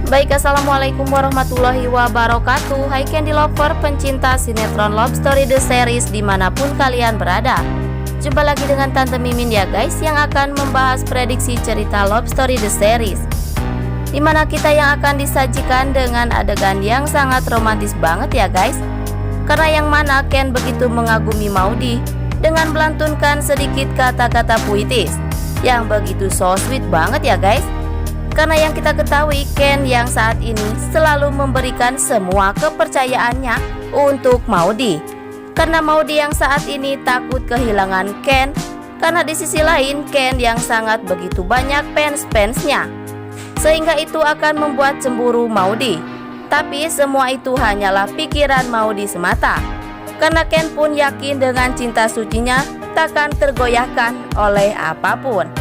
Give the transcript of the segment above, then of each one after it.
Baik, assalamualaikum warahmatullahi wabarakatuh. Hai Candy Lover, pencinta sinetron Love Story The Series dimanapun kalian berada. Jumpa lagi dengan Tante Mimin ya guys, yang akan membahas prediksi cerita Love Story The Series, dimana kita yang akan disajikan dengan adegan yang sangat romantis banget ya guys. Karena yang mana Ken begitu mengagumi Maudy dengan melantunkan sedikit kata-kata puitis yang begitu so sweet banget ya guys. Karena yang kita ketahui, Ken yang saat ini selalu memberikan semua kepercayaannya untuk Maudy. Karena Maudy yang saat ini takut kehilangan Ken, karena di sisi lain Ken yang sangat begitu banyak fans-fansnya, sehingga itu akan membuat cemburu Maudy. Tapi semua itu hanyalah pikiran Maudy semata, karena Ken pun yakin dengan cinta sucinya takkan tergoyahkan oleh apapun.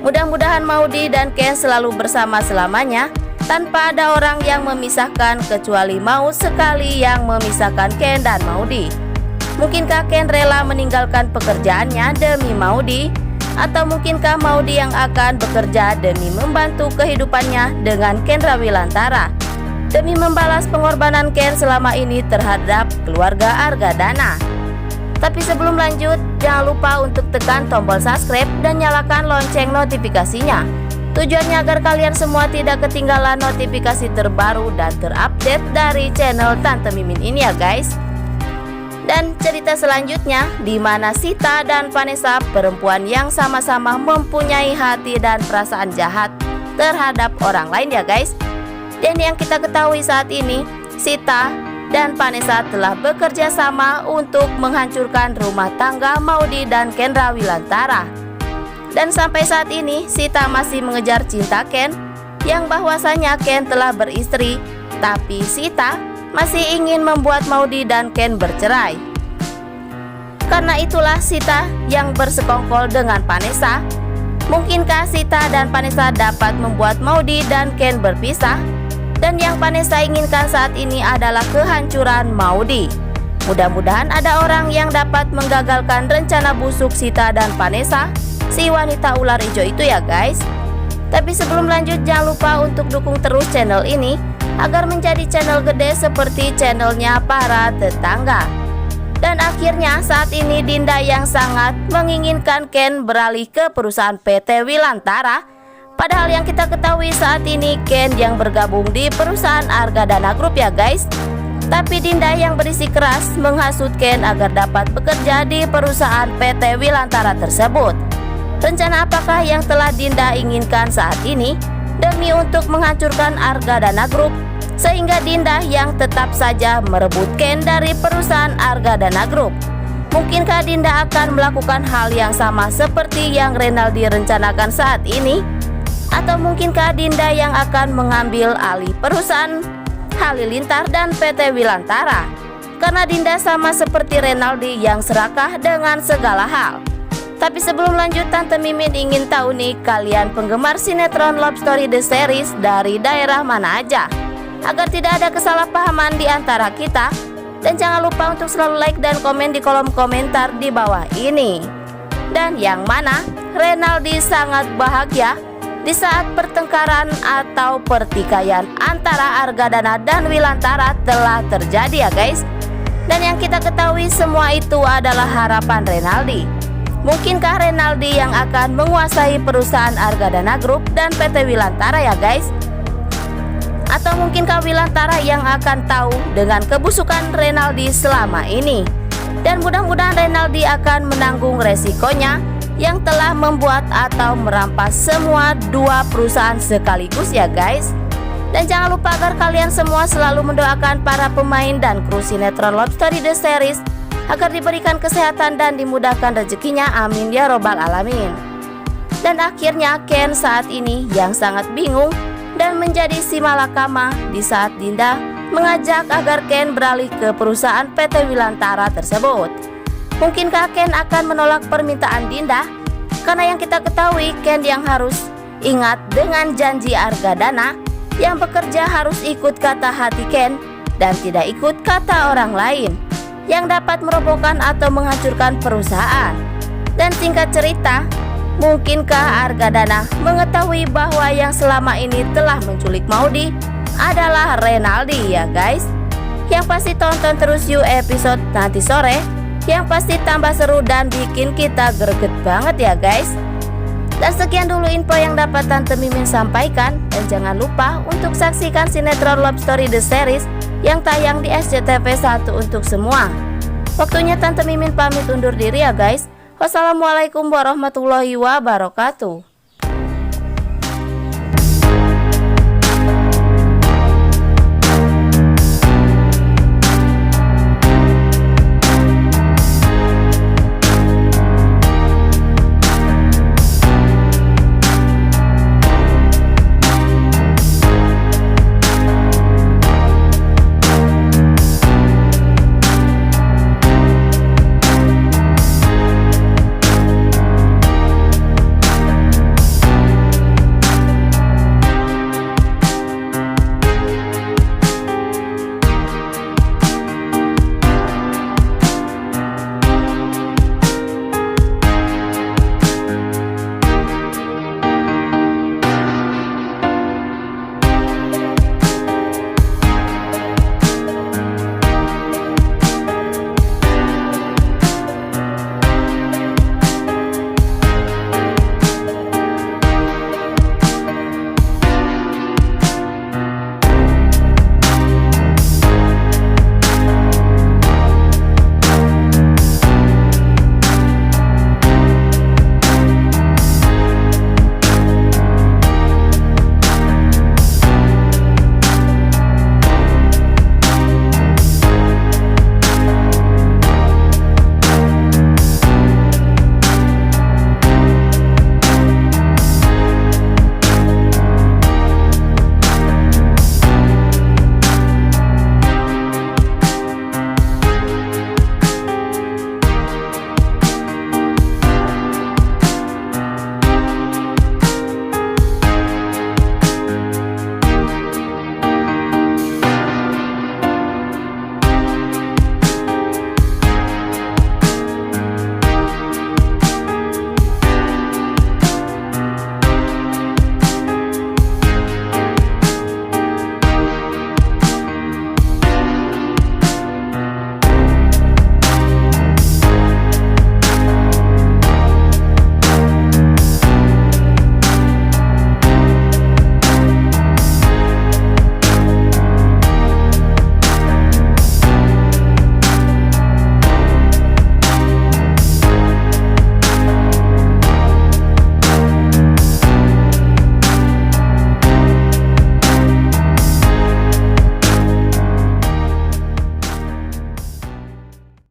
Mudah-mudahan Maudy dan Ken selalu bersama selamanya, tanpa ada orang yang memisahkan kecuali mau sekali yang memisahkan Ken dan Maudy. Mungkinkah Ken rela meninggalkan pekerjaannya demi Maudy? Atau mungkinkah Maudy yang akan bekerja demi membantu kehidupannya dengan Kendra Wilantara, demi membalas pengorbanan Ken selama ini terhadap keluarga Argadana? Tapi sebelum lanjut, jangan lupa untuk tekan tombol subscribe dan nyalakan lonceng notifikasinya. Tujuannya agar kalian semua tidak ketinggalan notifikasi terbaru dan terupdate dari channel Tante Mimin ini ya guys. Dan cerita selanjutnya, di mana Sita dan Vanessa, perempuan yang sama-sama mempunyai hati dan perasaan jahat terhadap orang lain ya guys. Dan yang kita ketahui saat ini, Sita dan Vanessa telah bekerja sama untuk menghancurkan rumah tangga Maudy dan Kendra Wilantara. Dan sampai saat ini Sita masih mengejar cinta Ken, yang bahwasanya Ken telah beristri, tapi Sita masih ingin membuat Maudy dan Ken bercerai. Karena itulah Sita yang bersekongkol dengan Vanessa. Mungkinkah Sita dan Vanessa dapat membuat Maudy dan Ken berpisah? Dan yang Vanessa inginkan saat ini adalah kehancuran Maudy. Mudah-mudahan ada orang yang dapat menggagalkan rencana busuk Sita dan Vanessa, si wanita ular hijau itu ya guys. Tapi sebelum lanjut, jangan lupa untuk dukung terus channel ini agar menjadi channel gede seperti channelnya para tetangga. Dan akhirnya saat ini Dinda yang sangat menginginkan Ken beralih ke perusahaan PT Wilantara. Padahal yang kita ketahui saat ini Ken yang bergabung di perusahaan Argadana Group ya guys. Tapi Dinda yang berisi keras menghasut Ken agar dapat bekerja di perusahaan PT Wilantara tersebut. Rencana apakah yang telah Dinda inginkan saat ini demi untuk menghancurkan Argadana Group, sehingga Dinda yang tetap saja merebut Ken dari perusahaan Argadana Group? Mungkinkah Dinda akan melakukan hal yang sama seperti yang Renaldi rencanakan saat ini? Atau mungkinkah Dinda yang akan mengambil alih perusahaan Halilintar dan PT Wilantara? Karena Dinda sama seperti Renaldi yang serakah dengan segala hal. Tapi sebelum lanjut, Tante Mimin ingin tahu nih, kalian penggemar sinetron Love Story The Series dari daerah mana aja? Agar tidak ada kesalahpahaman di antara kita. Dan jangan lupa untuk selalu like dan komen di kolom komentar di bawah ini. Dan yang mana Renaldi sangat bahagia di saat pertengkaran atau pertikaian antara Argadana dan Wilantara telah terjadi ya guys. Dan yang kita ketahui semua itu adalah harapan Renaldi. Mungkinkah Renaldi yang akan menguasai perusahaan Argadana Group dan PT Wilantara ya guys? Atau mungkinkah Wilantara yang akan tahu dengan kebusukan Renaldi selama ini? Dan mudah-mudahan Renaldi akan menanggung resikonya yang telah membuat atau merampas semua dua perusahaan sekaligus ya guys. Dan jangan lupa agar kalian semua selalu mendoakan para pemain dan kru sinetron Love Story The Series agar diberikan kesehatan dan dimudahkan rezekinya, amin ya robbal alamin. Dan akhirnya Ken saat ini yang sangat bingung dan menjadi si malakama di saat Dinda mengajak agar Ken beralih ke perusahaan PT Wilantara tersebut. Mungkinkah Ken akan menolak permintaan Dinda? Karena yang kita ketahui Ken yang harus ingat dengan janji Argadana, yang bekerja harus ikut kata hati Ken dan tidak ikut kata orang lain yang dapat merobohkan atau menghancurkan perusahaan. Dan singkat cerita, Mungkinkah Argadana mengetahui bahwa yang selama ini telah menculik Maudy adalah Renaldi ya guys? Yang pasti tonton terus yuk episode nanti sore, yang pasti tambah seru dan bikin kita greget banget ya guys. Dan sekian dulu info yang dapat Tante Mimin sampaikan. Dan jangan lupa untuk saksikan sinetron Love Story The Series yang tayang di SCTV 1 untuk semua. Waktunya Tante Mimin pamit undur diri ya guys. Wassalamualaikum warahmatullahi wabarakatuh.